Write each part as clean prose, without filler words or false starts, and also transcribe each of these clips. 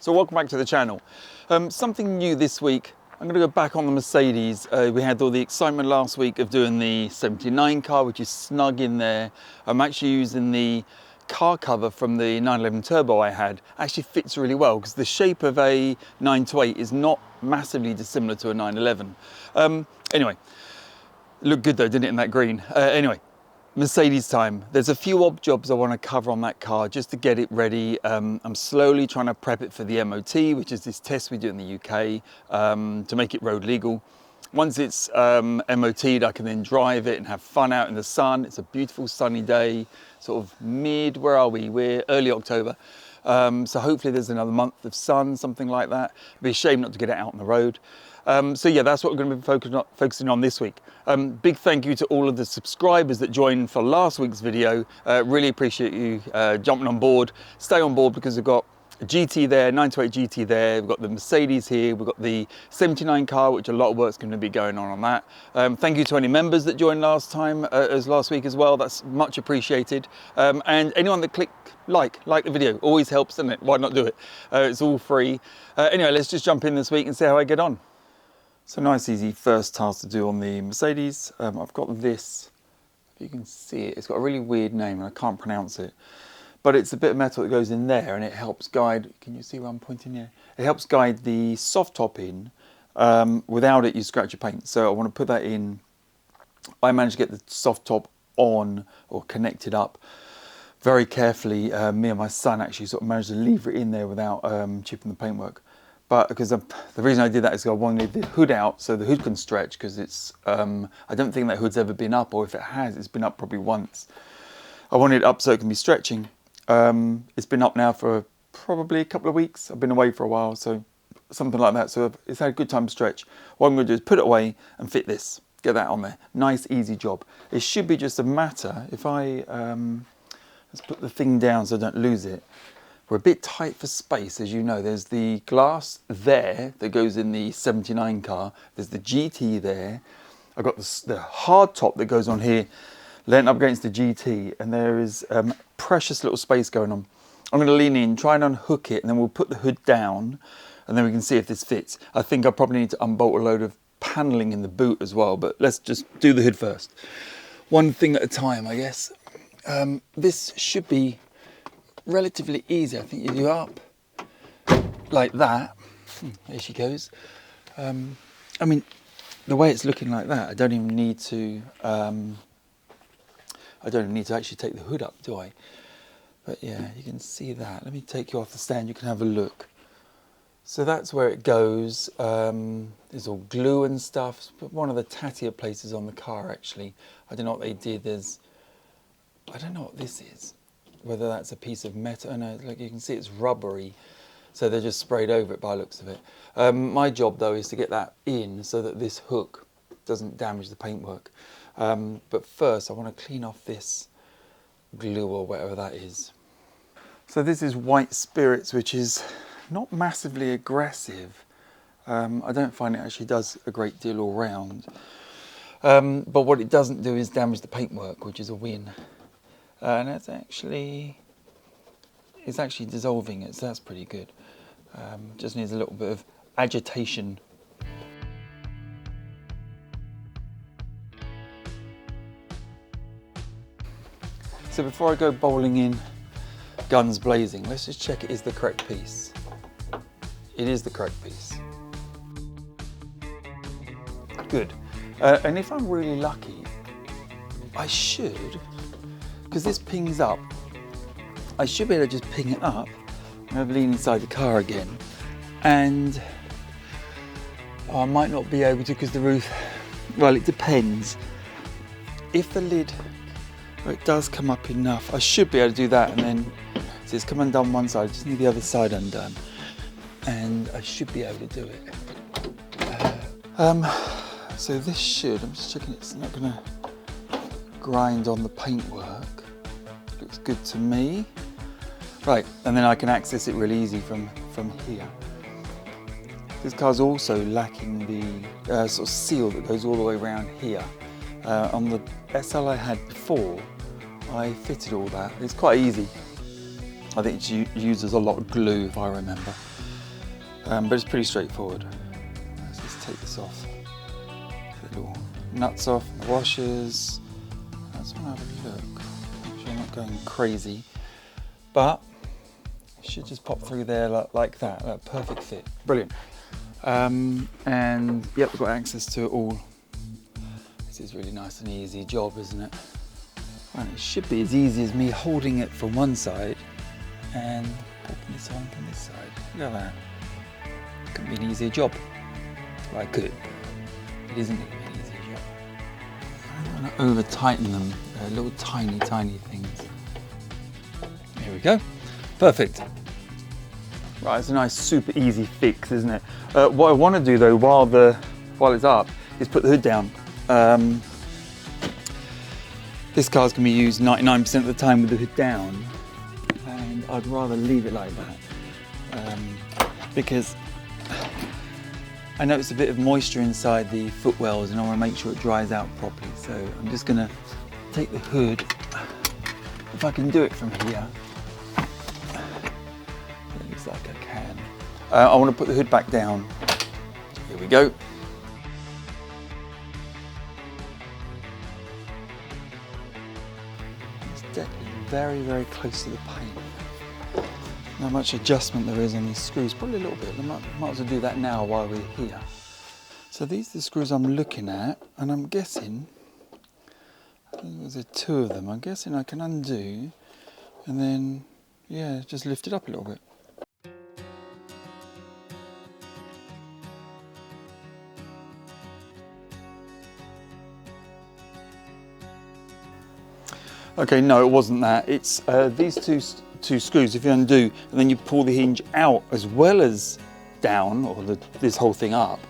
So welcome back to the channel. Something new this week. I'm going to go back on the Mercedes. We had all the excitement last week of doing the 79 car, which is snug in there. I'm actually using the car cover from the 911 Turbo I had. Actually fits really well because the shape of a 928 is not massively dissimilar to a 911. Anyway, looked good though, didn't it, in that green? Anyway. Mercedes time. There's a few odd jobs I want to cover on that car just to get it ready. I'm slowly trying to prep it for the MOT, which is this test we do in the UK to make it road legal. Once it's MOT'd, I can then drive it and have fun out in the sun. It's a beautiful sunny day, sort of mid, where are we? We're early October. So hopefully there's another month of sun, something like that. It'd be a shame not to get it out on the road. So yeah, that's what we're going to be focusing on this week. Big thank you to all of the subscribers that joined for last week's video. Really appreciate you jumping on board. Stay on board because we've got a GT there, 928 GT there. We've got the Mercedes here. We've got the 79 car, which a lot of work's going to be going on that. Thank you to any members that joined last week as well. That's much appreciated. And anyone that clicked like the video always helps, doesn't it? Why not do it? It's all free. Anyway, let's just jump in this week and see how I get on. So nice, easy first task to do on the Mercedes. I've got this, if you can see it, it's got a really weird name and I can't pronounce it. But it's a bit of metal that goes in there and it helps guide, can you see where I'm pointing here? It helps guide the soft top in. Without it, you scratch your paint. So I want to put that in. I managed to get the soft top on or connected up very carefully. Me and my son actually sort of managed to leave it in there without chipping the paintwork. But because the reason I did that is I wanted the hood out so the hood can stretch, because it's, I don't think that hood's ever been up, or if it has, it's been up probably once. I wanted it up so it can be stretching. It's been up now for probably a couple of weeks. I've been away for a while, so something like that. So it's had a good time to stretch. What I'm going to do is put it away and fit this, get that on there. Nice, easy job. It should be just a matter, if I, let's put the thing down so I don't lose it. We're a bit tight for space, as you know. There's the glass there that goes in the 79 car. There's the GT there. I've got the hard top that goes on here, leant up against the GT, and there is precious little space going on. I'm going to lean in, try and unhook it, and then we'll put the hood down, and then we can see if this fits. I think I probably need to unbolt a load of paneling in the boot as well, but let's just do the hood first. One thing at a time, I guess. This should be relatively easy. I think you do up like that. There she goes. I mean, the way it's looking like that, I don't even need to actually take the hood up, do I? But yeah, you can see that. Let me take you off the stand, you can have a look. So that's where it goes. There's all glue and stuff, but one of the tattier places on the car actually. I don't know what they did. I don't know what this is. Whether that's a piece of metal, oh no, like you can see it's rubbery, so they're just sprayed over it by the looks of it. My job though is to get that in so that this hook doesn't damage the paintwork. But first I want to clean off this glue or whatever that is. So this is white spirits, which is not massively aggressive. I don't find it actually does a great deal all round. But what it doesn't do is damage the paintwork, which is a win. And it's actually dissolving it, so that's pretty good. Just needs a little bit of agitation. So before I go bowling in, guns blazing, let's just check it is the correct piece. It is the correct piece. Good. And if I'm really lucky, I should, because this pings up, I should be able to just ping it up and lean inside the car again. And I might not be able to because the roof, well, it depends. If the lid, it does come up enough, I should be able to do that. And then, see, it's come undone one side, I just need the other side undone. And I should be able to do it. So this should, I'm just checking it's not gonna grind on the paintwork. Looks good to me. Right, and then I can access it really easy from here. This car's also lacking the sort of seal that goes all the way around here. On the SL I had before, I fitted all that. It's quite easy. I think it uses a lot of glue, if I remember. but it's pretty straightforward. Let's just take this off. Get the little nuts off, the washers. I just want to have a look. Make sure I'm not going crazy, but it should just pop through there like that. Perfect fit, brilliant. And yep, we've got access to it all. This is really nice and easy job, isn't it? And it should be as easy as me holding it from one side and popping this on from this side. Look at that. Couldn't be an easier job. Well, I could, but it isn't going to be an easier job. I don't want to over tighten them. They're little tiny things. Here we go. Perfect. Right, it's a nice, super easy fix, isn't it? What I want to do though, while it's up, is put the hood down. This car's going to be used 99% of the time with the hood down, and I'd rather leave it like that because I notice a bit of moisture inside the footwells and I want to make sure it dries out properly. So I'm just going to take the hood, if I can do it from here. It looks like I can. I want to put the hood back down. Here we go. Very close to the paint. Not much adjustment there is on these screws, probably a little bit. I might as well do that now while we're here. So these are the screws I'm looking at, and I'm guessing, there's two of them, I'm guessing I can undo, and then, yeah, just lift it up a little bit. Okay, no, it wasn't that. It's these two screws. If you undo and then you pull the hinge out as well as down, or this whole thing up,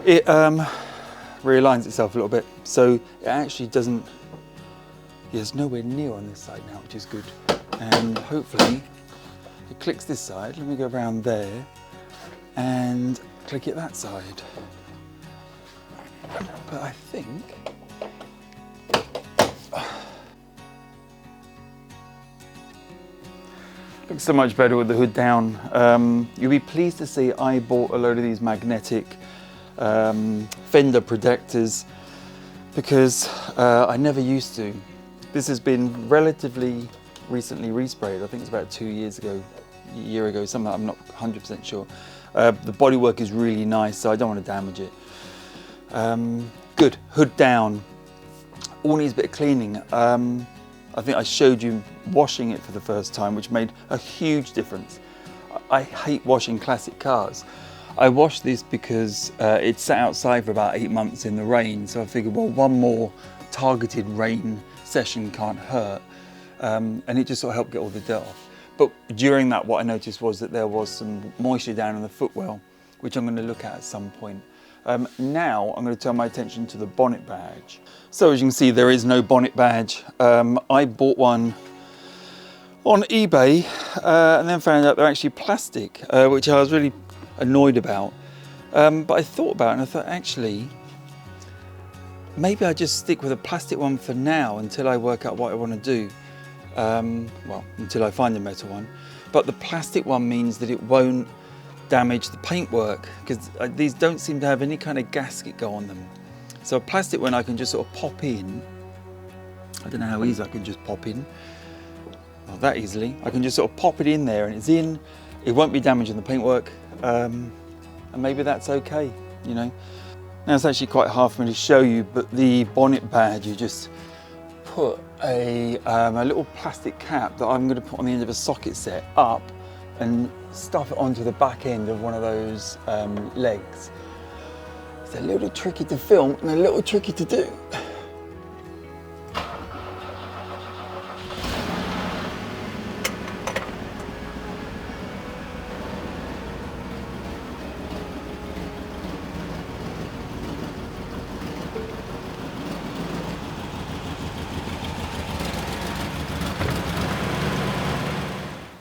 it realigns itself a little bit. So it actually doesn't. Yeah, it's nowhere near on this side now, which is good. And hopefully it clicks this side. Let me go around there and click it that side. But I think. Looks so much better with the hood down. You'll be pleased to see I bought a load of these magnetic fender protectors because I never used to. This has been relatively recently resprayed. I think it's about 2 years ago, a year ago, something I'm not 100% sure. The bodywork is really nice, so I don't want to damage it. Good, hood down. All needs a bit of cleaning. I think I showed you washing it for the first time, which made a huge difference. I hate washing classic cars. I washed this because it sat outside for about 8 months in the rain, so I figured, well, one more targeted rain session can't hurt, and it just sort of helped get all the dirt off. But during that, what I noticed was that there was some moisture down in the footwell, which I'm going to look at some point. Now I'm going to turn my attention to the bonnet badge. So as you can see, there is no bonnet badge. I bought one on eBay and then found out they're actually plastic, which I was really annoyed about. But I thought about it and I thought, actually, maybe I just stick with a plastic one for now until I work out what I want to do. Well, until I find a metal one. But the plastic one means that it won't damage the paintwork, because these don't seem to have any kind of gasket go on them. So a plastic one I can just sort of pop in. I don't know how easy I can just pop in. Not that easily. I can just sort of pop it in there and it's in. It won't be damaging the paintwork, and maybe that's okay, you know. Now it's actually quite hard for me to show you, but the bonnet badge, you just put a little plastic cap that I'm going to put on the end of a socket set up and stuff it onto the back end of one of those legs. It's a little tricky to film and a little tricky to do.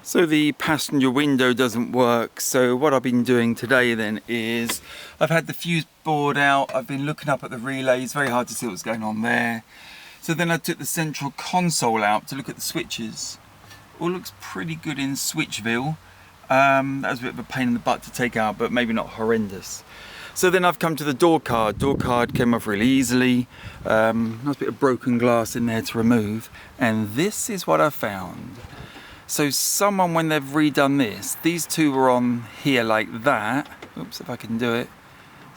So the passenger window doesn't work, so what I've been doing today then is I've had the fuse board out, I've been looking up at the relay, it's very hard to see what's going on there. So then I took the central console out to look at the switches. All looks pretty good in Switchville. That was a bit of a pain in the butt to take out, but maybe not horrendous. So then I've come to the door card. Door card came off really easily. Nice bit of broken glass in there to remove. And this is what I found. So someone, when they've redone this, these two were on here like that. Oops, if I can do it.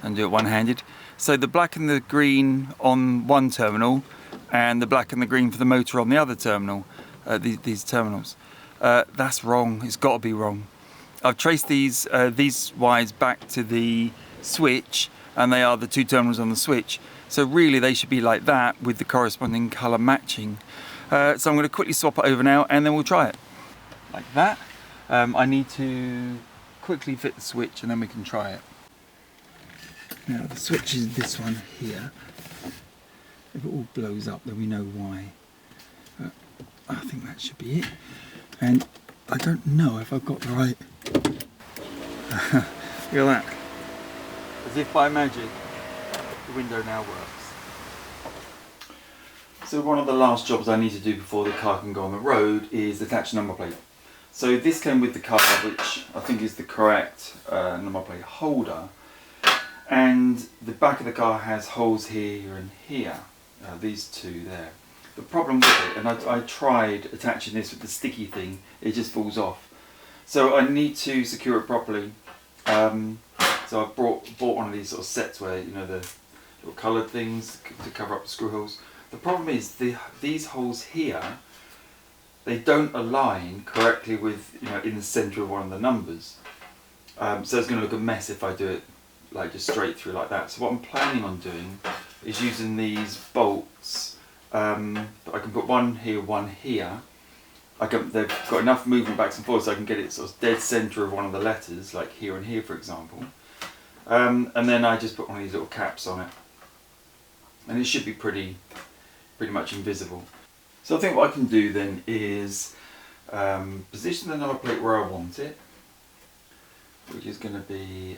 And do it one-handed. So the black and the green on one terminal, and the black and the green for the motor on the other terminal. These terminals. That's wrong. It's got to be wrong. I've traced these wires back to the switch, and they are the two terminals on the switch. So really they should be like that with the corresponding colour matching. So I'm going to quickly swap it over now, and then we'll try it. Like that. I need to quickly fit the switch, and then we can try it. Now the switch is this one here. If it all blows up, then we know why. I think that should be it. And I don't know if I've got the right... Look at that. As if by magic, the window now works. So one of the last jobs I need to do before the car can go on the road is attach a number plate. So this came with the car, which I think is the correct number plate holder. And the back of the car has holes here and here. These two there. The problem with it, and I tried attaching this with the sticky thing, it just falls off. So I need to secure it properly. So I bought one of these sort of sets where, you know, the little coloured things to cover up the screw holes. The problem is these holes here, they don't align correctly with, you know, in the centre of one of the numbers. So it's going to look a mess if I do it like just straight through like that. So what I'm planning on doing is using these bolts. I can put one here, one here. They've got enough movement backs and forwards so I can get it sort of dead centre of one of the letters, like here and here for example. And then I just put one of these little caps on it. And it should be pretty much invisible. So I think what I can do then is position the number plate where I want it, which is going to be,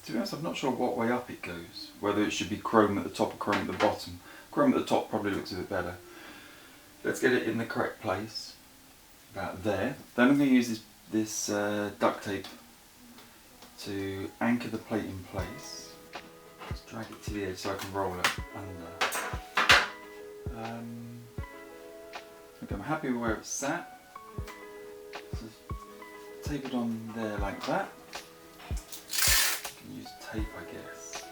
to be honest, I'm not sure what way up it goes, whether it should be chrome at the top or chrome at the bottom. Chrome at the top probably looks a bit better. Let's get it in the correct place, about there. Then I'm going to use this duct tape to anchor the plate in place. Just drag it to the edge so I can roll it under. Okay, I'm happy with where it's sat. So tape it on there like that. You can use tape, I guess.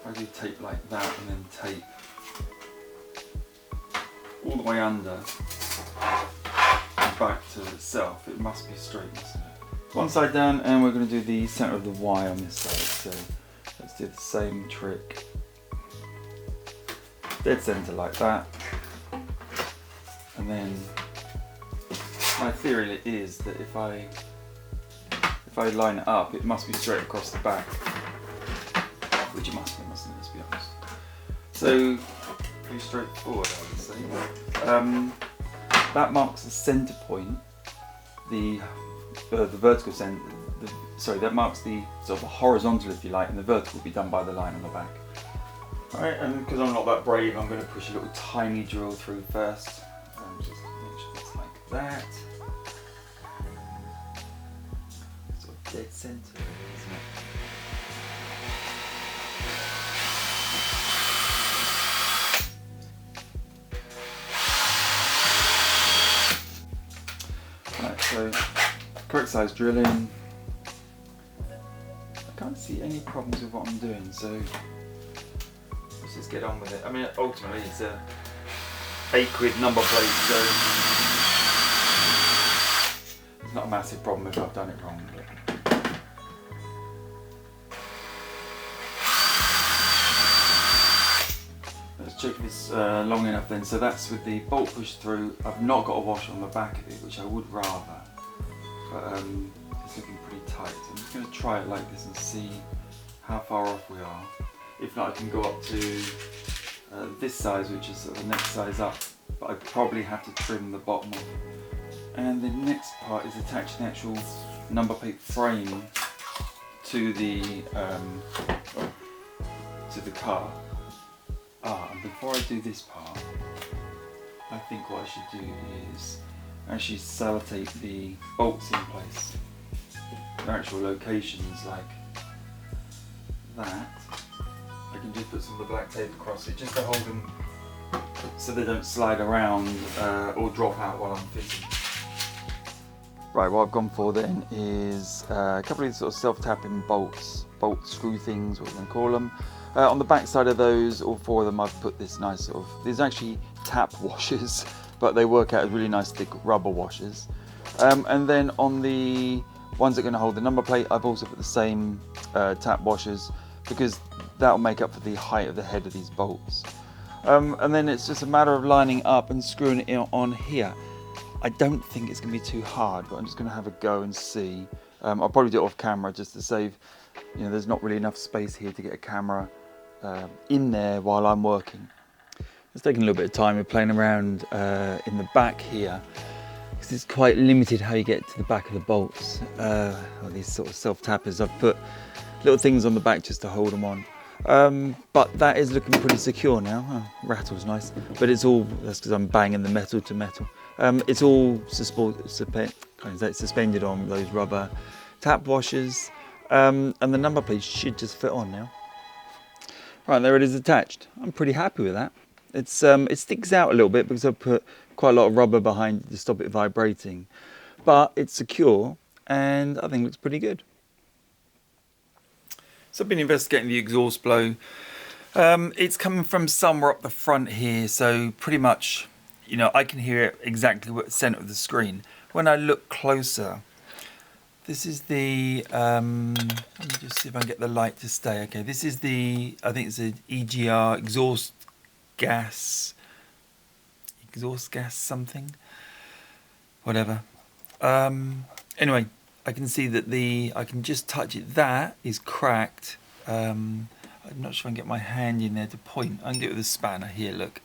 If I do tape like that and then tape all the way under and back to itself, it must be straight. One side down, and we're going to do the centre of the Y on this side. So let's do the same trick. Dead centre like that. And then my theory is that if I line it up, it must be straight across the back. Which it mustn't, let's be honest. So, pretty straightforward, I would say. That marks the centre point, the vertical centre, that marks the sort of horizontal, if you like, and the vertical will be done by the line on the back. Alright, and because I'm not that brave, I'm going to push a little tiny drill through first. Just make sure it's like that. Sort of dead centre, isn't it? So, correct size drilling. I can't see any problems with what I'm doing, so let's just get on with it. I mean, ultimately it's a £8 number plate, so it's not a massive problem if I've done it wrong. Let's check if it's long enough then. So that's with the bolt pushed through. I've not got a washer on the back of it, which I would rather. But it's looking pretty tight. So I'm just going to try it like this and see how far off we are. If not, I can go up to this size, which is sort of the next size up. But I probably have to trim the bottom off. And the next part is attaching the actual number plate frame to the car. And before I do this part, I think what I should do is actually sellotape the bolts in place. Their actual locations like that. I can just put some of the black tape across it just to hold them so they don't slide around or drop out while I'm fitting. Right, what I've gone for then is a couple of these sort of self-tapping bolts, bolt screw things, what you can call them. On the back side of those, all four of them, I've put this nice sort of, these are actually tap washers, but they work out as really nice thick rubber washers. And then on the ones that are going to hold the number plate, I've also put the same tap washers because that'll make up for the height of the head of these bolts. And then it's just a matter of lining up and screwing it on here. I don't think it's going to be too hard, but I'm just going to have a go and see. I'll probably do it off camera just to save, you know, there's not really enough space here to get a camera in there while I'm working. It's taking a little bit of time with playing around in the back here, because it's quite limited how you get to the back of the bolts. These sort of self-tappers, I've put little things on the back just to hold them on. But that is looking pretty secure now. Oh, rattle's nice, but it's all, that's because I'm banging the metal to metal. It's all suspended on those rubber tap washers, and the number plate should just fit on now. Right, there it is attached. I'm pretty happy with that. It's it sticks out a little bit because I've put quite a lot of rubber behind it to stop it vibrating, but it's secure and I think it looks pretty good. So I've been investigating the exhaust blow. It's coming from somewhere up the front here, so pretty much, you know, I can hear it exactly at the centre of the screen. When I look closer, this is the, let me just see if I can get the light to stay. Okay, this is the, I think it's an EGR, exhaust gas something, whatever. Anyway, I can see that I can just touch it. That is cracked. I'm not sure I can get my hand in there to point. I can do it with a spanner. Here, look.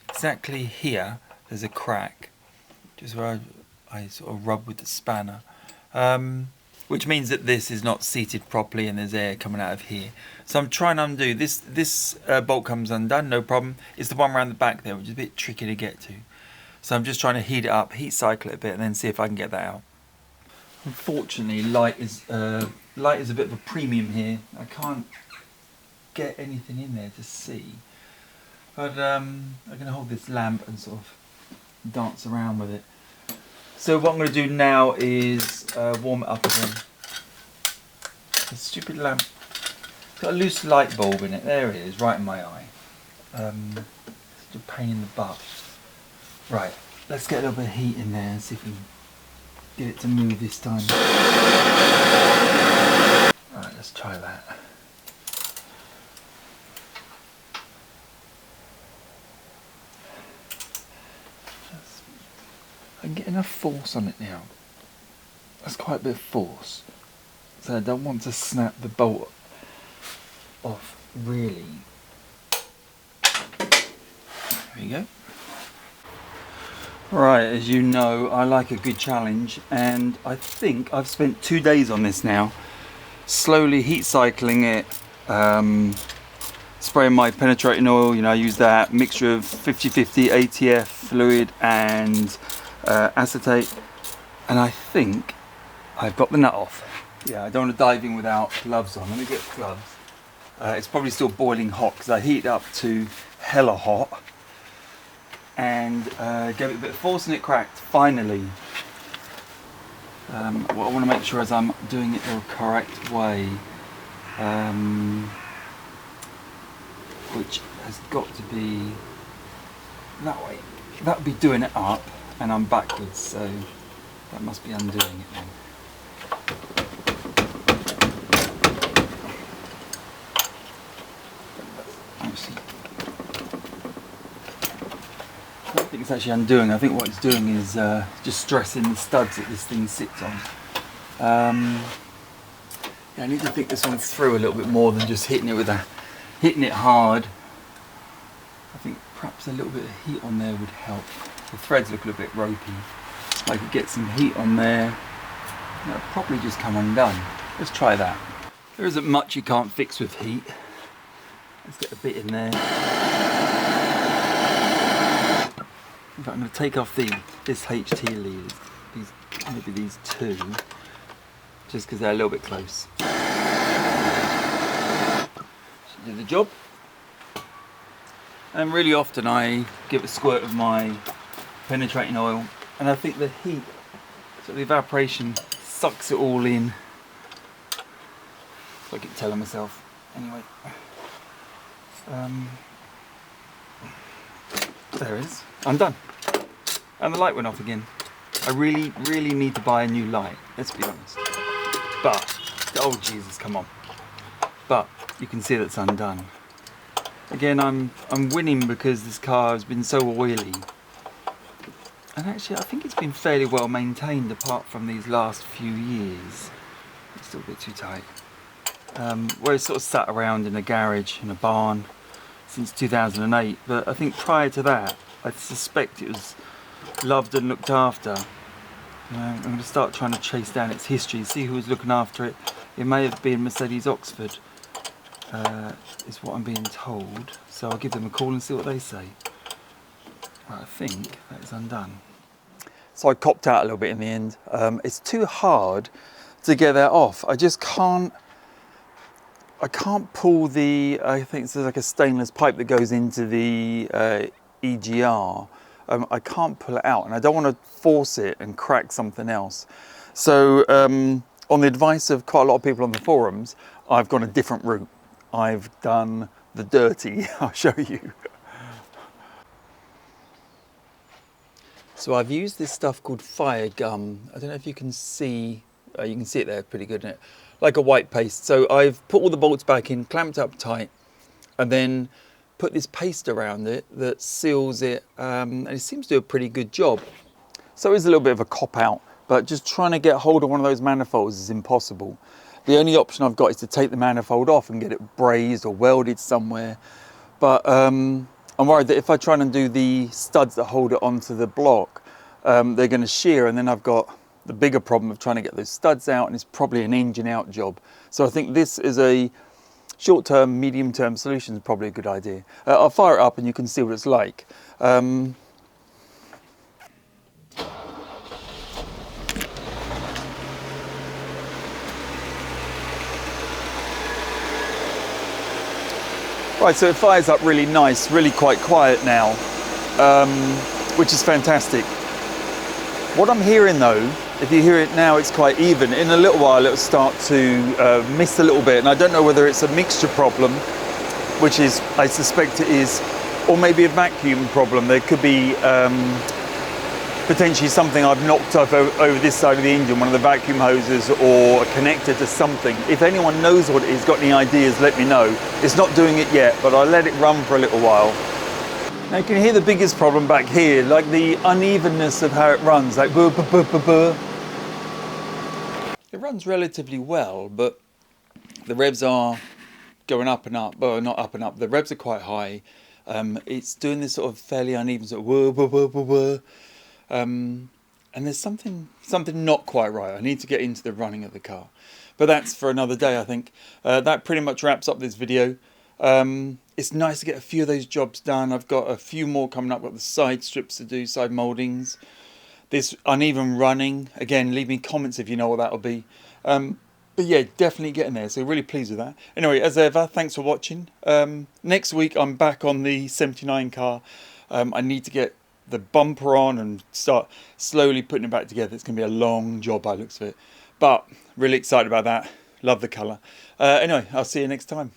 Exactly here, there's a crack. Just where I sort of rub with the spanner. Which means that this is not seated properly and there's air coming out of here. So I'm trying to undo. This bolt comes undone, no problem. It's the one around the back there, which is a bit tricky to get to. So I'm just trying to heat it up, heat cycle it a bit, and then see if I can get that out. Unfortunately, light is a bit of a premium here. I can't get anything in there to see. But I'm going to hold this lamp and sort of dance around with it. So what I'm going to do now is warm it up again. The stupid lamp. It's got a loose light bulb in it. There it is, right in my eye. Such a pain in the butt. Right, let's get a little bit of heat in there and see if we can get it to move this time. Right, let's try that. I can get enough force on it now. That's quite a bit of force. So I don't want to snap the bolt off, really. There you go. Right, as you know, I like a good challenge, and I think I've spent 2 days on this now, slowly heat cycling it, spraying my penetrating oil. You know, I use that mixture of 50-50 ATF fluid and acetate, and I think I've got the nut off. Yeah, I don't want to dive in without gloves on. Let me get gloves. It's probably still boiling hot because I heat it up to hella hot and gave it a bit of force and it cracked finally. What I want to make sure is I'm doing it the correct way, which has got to be that way. That would be doing it up and I'm backwards, so that must be undoing it then. Actually, I don't think it's actually undoing. I think what it's doing is just stressing the studs that this thing sits on. Yeah, I need to think this one through a little bit more than just hitting it hard. I think perhaps a little bit of heat on there would help. The threads look a little bit ropey. I could get some heat on there. That'll probably just come undone. Let's try that. There isn't much you can't fix with heat. Let's get a bit in there. In fact, I'm going to take off this HT lead, maybe these two, just because they're a little bit close. Should do the job. And really often I give a squirt of my penetrating oil, and I think the heat, so the evaporation, sucks it all in. So I keep telling myself. Anyway. There it is. I'm done. And the light went off again. I really, really need to buy a new light, let's be honest. But, oh Jesus, come on. But, you can see that's undone. Again, I'm winning because this car has been so oily. And actually, I think it's been fairly well maintained apart from these last few years. It's still a bit too tight. Where it's sort of sat around in a garage, in a barn, since 2008, but I think prior to that I suspect it was loved and looked after. I'm going to start trying to chase down its history, see who was looking after it. It may have been Mercedes Oxford, is what I'm being told, so I'll give them a call and see what they say. Right, I think that is undone. So I copped out a little bit in the end. It's too hard to get that off. I just can't pull the, I think there's like a stainless pipe that goes into the EGR. I can't pull it out, and I don't want to force it and crack something else. So on the advice of quite a lot of people on the forums, I've gone a different route. I've done the dirty. I'll show you. So I've used this stuff called fire gum. I don't know if you can see it there pretty good, isn't it? Like a white paste. So I've put all the bolts back in, clamped up tight, and then put this paste around it that seals it, and it seems to do a pretty good job. So it's a little bit of a cop out, but just trying to get hold of one of those manifolds is impossible. The only option I've got is to take the manifold off and get it brazed or welded somewhere. But I'm worried that if I try and do the studs that hold it onto the block, they're going to shear, and then I've got the bigger problem of trying to get those studs out, and it's probably an engine out job. So I think this is a short-term, medium-term solution, is probably a good idea. I'll fire it up and you can see what it's like. Right, so it fires up really nice, really quite quiet now, which is fantastic. What I'm hearing though, if you hear it now, it's quite even. In a little while, it'll start to miss a little bit, and I don't know whether it's a mixture problem, which is, I suspect it is, or maybe a vacuum problem. There could be potentially something I've knocked off over this side of the engine, one of the vacuum hoses or a connector to something. If anyone knows what it is, got any ideas, let me know. It's not doing it yet, but I'll let it run for a little while. Now you can hear the biggest problem back here, like the unevenness of how it runs, like burr, burr, burr, burr, burr. It runs relatively well, but the revs are going up and up, well, not up and up, the revs are quite high. It's doing this sort of fairly uneven sort of whir, whir, whir, whir, whir. And there's something not quite right. I need to get into the running of the car. But that's for another day, I think. That pretty much wraps up this video. It's nice to get a few of those jobs done. I've got a few more coming up, got the side strips to do, side mouldings. This uneven running, again, leave me comments if you know what that'll be. But yeah, definitely getting there, so really pleased with that. Anyway, as ever, thanks for watching. Next week I'm back on the 79 car. I need to get the bumper on and start slowly putting it back together. It's going to be a long job by the looks of it. But really excited about that. Love the colour. Anyway, I'll see you next time.